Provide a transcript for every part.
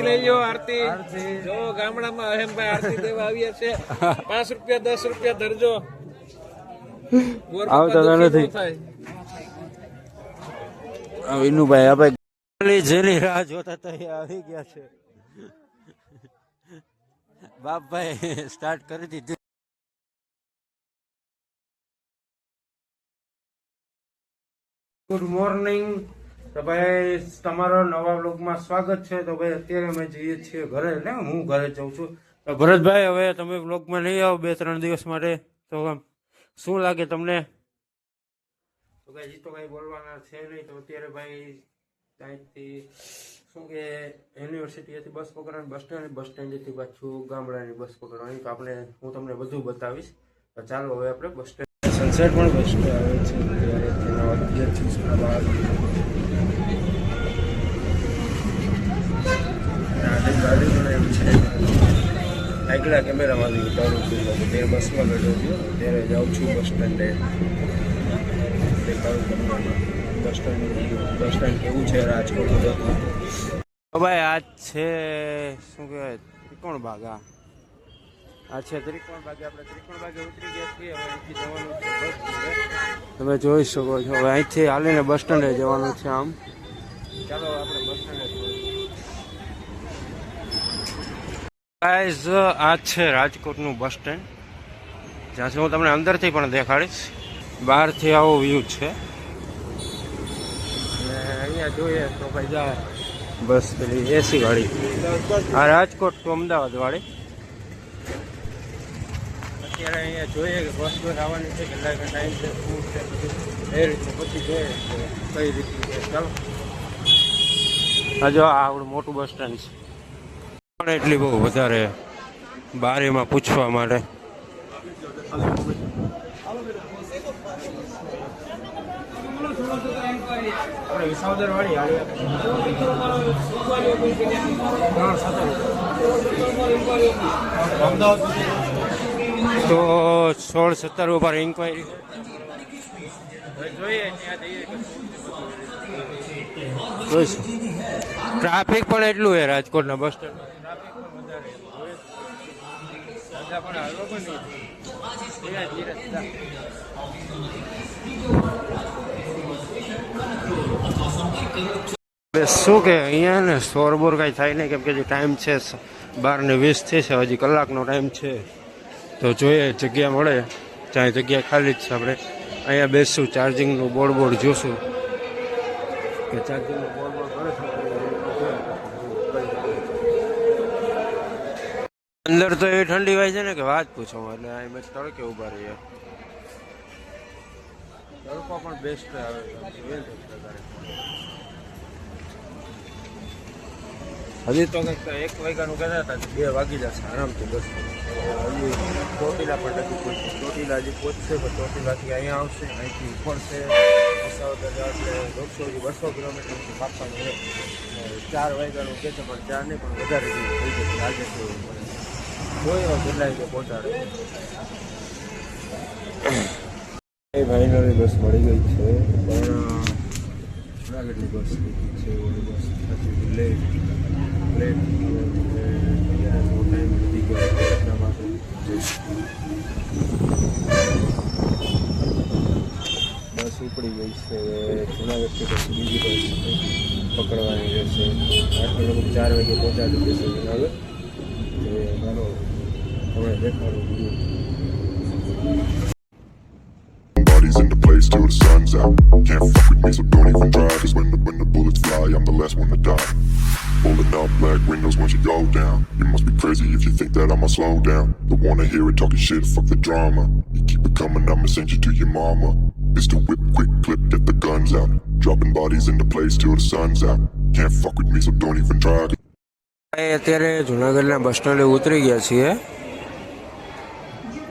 લઈ લ્યો આરતી જો ગામડામાં અહેમભાઈ આરતી દેવા આવ્યા છે 5 રૂપિયા 10 રૂપિયા ધરજો આવતા નથી વિનુભાઈ આપણે જેની રાહ જોતા તો આવી ગયા છે બાપભાઈ સ્ટાર્ટ કરી દીધું ગુડ મોર્નિંગ તો ભાઈ તમારો નવા બ્લોગમાં સ્વાગત છે તો ભાઈ અત્યારે અમે જઈએ છીએ ઘરે એટલે હું ઘરે જાઉં છું તો ભરતભાઈ હવે તમે બ્લોગમાં નહીં આવો 2-3 દિવસ માટે તો શું લાગે તમને તો ભાઈ જીતો ભાઈ બોલવાના છે નહીં તો અત્યારે ભાઈ ત્યાંથી શું કે યુનિવર્સિટીથી બસ પકડવાની બસ સ્ટેન્ડથી પાછું ગામડાની બસ પકડવાની તો આપણે હું તમને બધું બતાવીશ તો ચાલો હવે આપણે બસ સ્ટેન્ડ સનસેટ પણ બસ સ્ટેન્ડ આવે છે ત્યારે તેના ગાડી બનાવી છે આગલા કેમેરામાં ઉતારું છું તે બસમાં બેઠો છું ત્યારે જાઉં છું બસ સ્ટેન્ડે દેખાડું તમને બસ સ્ટેન્ડ કેવું છે રાજકોટ ભાઈ આજ છે શું કહેવાય ત્રિકોણ બાગા આ છે ત્રિકોણ બાગે આપણે ત્રિકોણ બાગે ઉતરી ગયા છીએ હવે અહીંથી જવાનું છે બસ તમે જોઈ શકો છો હવે અહીંથી હાલીને બસ સ્ટેન્ડે જવાનું છે આમ ચાલો આપણે બસ સ્ટેન્ડે ગાઈઝ આ છે રાજકોટનું બસ સ્ટેન્ડ જ્યાંથી હું તમને અંદરથી પણ દેખાડીશ બહારથી આવો વ્યૂ છે અને અહીંયા જોઈએ તો ભાઈ જાય બસ પેલી એસી ગાડી આ રાજકોટ ટુ અમદાવાદ વાળી અત્યારે અહીંયા જોઈએ કે બસ આવવાની છે કેટલા ટાઈમ છે શું છે એ રીતે પછી જોઈએ કઈ રીતનું છે ચાલો આ જો આ આપણું મોટું બસ સ્ટેન્ડ છે પણ એટલી બહુ વધારે બારીમાં પૂછવા માટે વિસાવદર વાળી તો 16-17 ઉપર ઇન્કવાયરી જોઈએ ટ્રાફિક પણ એટલું છે રાજકોટના બસ સ્ટેન્ડ શું કે અહીંયા ને શોરબોર કાંઈ થાય નહીં કેમ કે જે ટાઈમ છે 12:20 છે હજી કલાકનો ટાઈમ છે તો જોઈએ જગ્યા મળે ત્યાં જગ્યા ખાલી જ છે આપણે અહીંયા બેસશું ચાર્જિંગનું બોર્ડ જોશું કે ચાર્જિંગનું બોર્ડ કરે અંદર તો એવી ઠંડી હોય છે ને કે વાત પૂછો એટલે અહીં બસ તડકે ઊભા રહીએ તડકો પણ બેસ્ટ આવે હજી તો કંઈક 1 વાગ્યાનું કહેતા હતા 2 વાગી જશે આરામથી બસ હજી ચોટીલા પણ નથી પહોંચી ચોટીલા હજી પહોંચશે પણ ચોટીલાથી અહીંયા આવશે અહીંથી ઉપડશે વિસાવદર જશે 150-200 કિલોમીટરથી કાપવાનું છે 4 વાગ્યાનું કહેશે પણ 4 નહીં પણ વધારે થઈ જશે આજે કેવું પડે જોયો કેટલા રીતે પહોંચાડે એ ફાઇનલી બસ મળી ગઈ છે પણ જુનાગઢની બસ છે બસ લેટ ટાઈમ વધી ગયો એટલા માટે બસ ઉપડી ગઈ છે જુનાગઢથી પછી બીજી બસ પકડવાની રહેશે આટલું લોકો 4 વાગે પહોંચાડી દેશે જુનાગઢ ચાલો હવે દેખાડું બીજું in the place till the sun's out. Can't fuck with me, so don't even try. Cause when the bullets fly, I'm the last one to die. Pulling up black windows once you go down. You must be crazy if you think that I'ma slow down. Don't wanna hear it talking shit, fuck the drama. You keep it coming, I'ma send you to your mama. Pistol whip, quick clip, get the guns out. Dropping bodies in the place till the sun's out. Can't fuck with me, so don't even try. અત્યારે જુનાગઢના બસ સ્ટેન્ડે ઉતરી ગયા છીએ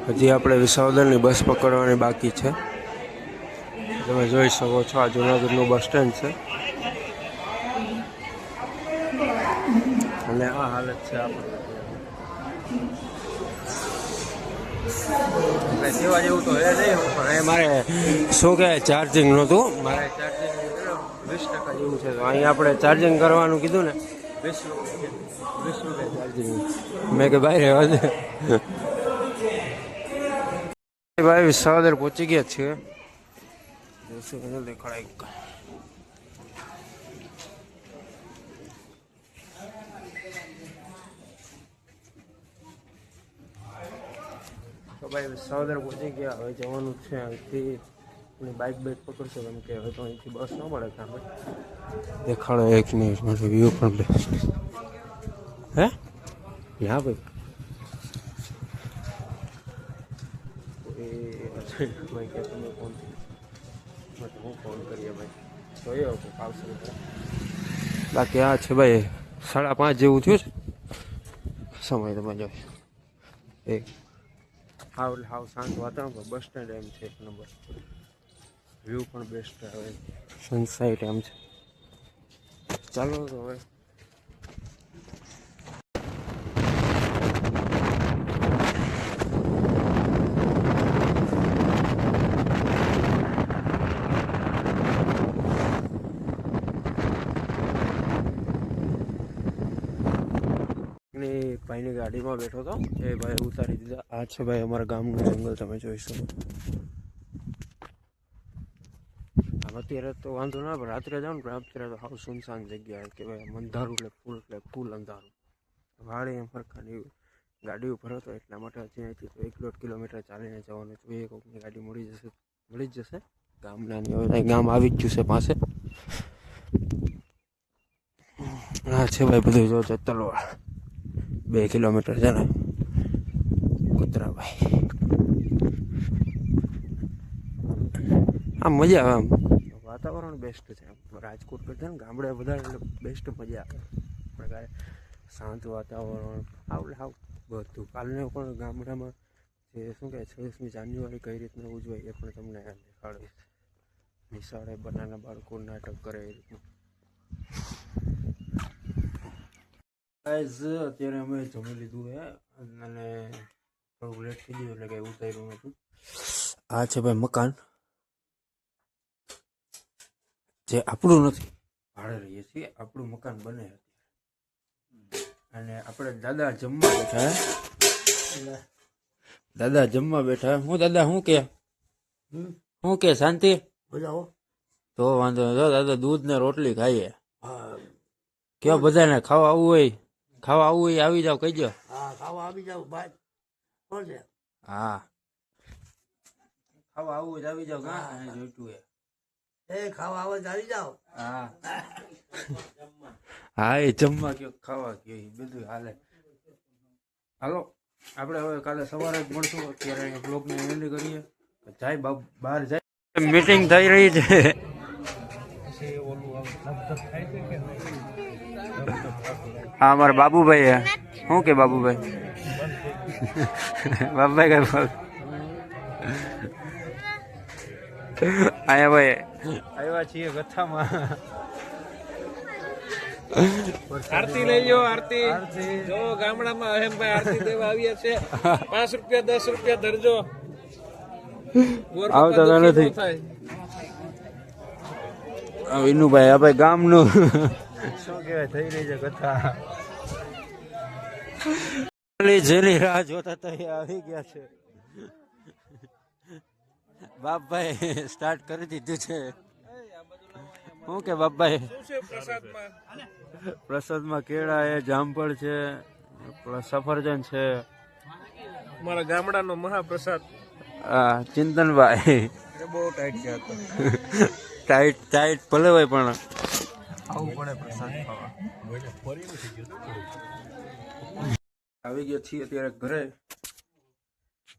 હજી આપણે વિસાવદરની બસ પકડવાની બાકી છે તમે જોઈ શકો છો આ જુનાગઢનું બસ સ્ટેન્ડ છે અને આ હાલત છે આપણે સેવા જેવું તો હે નહીં પણ એ મારે શું કહેવાય ચાર્જિંગ નહોતું મારે ચાર્જિંગ 20% જેવું છે તો અહીં આપણે ચાર્જિંગ કરવાનું કીધું ને ₹20 ચાર્જિંગ. મેં કે ભાઈ રહેવા દે. ભાઈ વિસાવદર પહોંચી ગયા છીએ. દેખાડાય તો ભાઈ વિસાવદર પહોંચી ગયા. હવે જવાનું છે અહીંથી બાઇક પકડશે કેમ કે હવે તો અહીંથી બસ ન મળે ત્યાં દેખાડો 1 મિનિટ માટે વ્યૂ પણ બેસ્ટ હે યા ભાઈ ભાઈ કે તમે ફોન હું ફોન કરીએ ભાઈ જોઈએ આવશે બાકી આ છે ભાઈ 5:30 જેવું થયું છે સમય તમે જોઈ હાવ શાંત વાતાવરણ બસ સ્ટેન્ડ એમ છે 1 નંબર વ્યૂ પણ બેસ્ટ આવે સનસાઇટ એમ છે ચાલો તો હવે ભાઈની ગાડીમાં બેઠો હતો એ ભાઈ ઉતારી દીધા. આ છે ભાઈ અમારા ગામનું જંગલ તમે જોઈ શકો. અત્યારે તો વાંધો ના પણ રાત્રે જાઓ ને અત્યારે તો હાવ સુનસાન જગ્યા કે ભાઈ અંધારું એટલે ફૂલ અંધારું. વાળી એમ ફરખાની ગાડી ઉપર હતો એટલા માટે ત્યાંથી તો 1.5 કિલોમીટર ચાલીને જવાનું જોઈએ. કોઈકની ગાડી મળી જ જશે ગામનાની. હવે ગામ આવી જ જશે પાસે. હા છે ભાઈ બધું જો ચતરવાળ 2 કિલોમીટર છે ને કુતરાભાઈ. આમ મજા આવે આમ વાતાવરણ બેસ્ટ છે. રાજકોટ કરતા ને ગામડે વધારે બેસ્ટ મજા આવે. શાંત વાતાવરણ હાવ બધું. કાલને પણ ગામડામાં જે શું કહે 26મી જાન્યુઆરી કઈ રીતના ઉજવાય એ પણ તમને દેખાડીશ. નિશાળે બનાના બાળકો નાટક કરે એ રીતનું. અત્યારે અમે જમી લીધું હે અને થોડુંક લેટ થઈ ગયું એટલે કંઈ ઉતાર્યું નતું. આ છે ભાઈ મકાન જે આપણું નથી ભાડે રહીએ છીએ. આપણું મકાન બને અને આપણે દાદા જમવા બેઠા. દાદા જમવા બેઠા. હું દાદા શું કે શાંતિ તો વાંધો નહીં. દાદા દૂધ ને રોટલી ખાઈએ. કેવા બધાને ખાવા આવવું હોય આવી જાવ કહીજો. હા ખાવા આવી જાવ ભાઈ. કોણ છે? હા ખાવા આવવું જ આવી જાવ. જોઈતું એ ખાવા આવે તો આવી જાવ. હા હા એ જમવા કયો ખાવા કયો બધું હાલે. હાલો આપણે હવે કાલે સવારે જ મળશું. અત્યારે બ્લોગને એન્ડ કરીએ. જાય બહાર જાય. મીટિંગ થઈ રહી છે. હા અમારા બાબુભાઈ શું કે બાબુભાઈ બાબુભાઈ કઈ અહીંયા ભાઈ આવ્યા છીએ કથામાં. આરતી લઈ લો. આરતી જો ગામડામાં અહેમભાઈ આરતી દેવા આવ્યા છે. ₹5 ₹10 ધરજો. આવતા નથી વિનુભાઈ. આ ભાઈ ગામનું શું કહેવાય થઈ રહી છે કથા. જેની રાહ જોતા તો આવી ગયા છે. બાપભાઈ સ્ટાર્ટ કરી દીધું છે. શું કે બાપભાઈ પ્રસાદમાં કેળા છે, જામફળ છે, સફરજન છે. મારા ગામડાનો મહાપ્રસાદ. હા ચિંતનભાઈ બહુ ટાઈટ છે. ટાઈટ ભલે હોય પણ આવું પડે પ્રસાદ ખાવા. આવી ગયા છીએ અત્યારે ઘરે.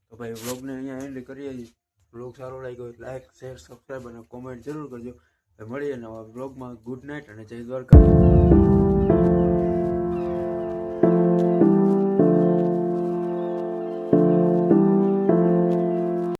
તો ભાઈ વ્લોગને અહીંયા એન્ડ કરીએ. વ્લોગ સારો લાગ્યો હોય લાઈક શેર સબસ્ક્રાઈબ અને કોમેન્ટ જરૂર કરજો. મળીએ નવા વ્લોગમાં. ગુડ નાઇટ અને જય દ્વારકા.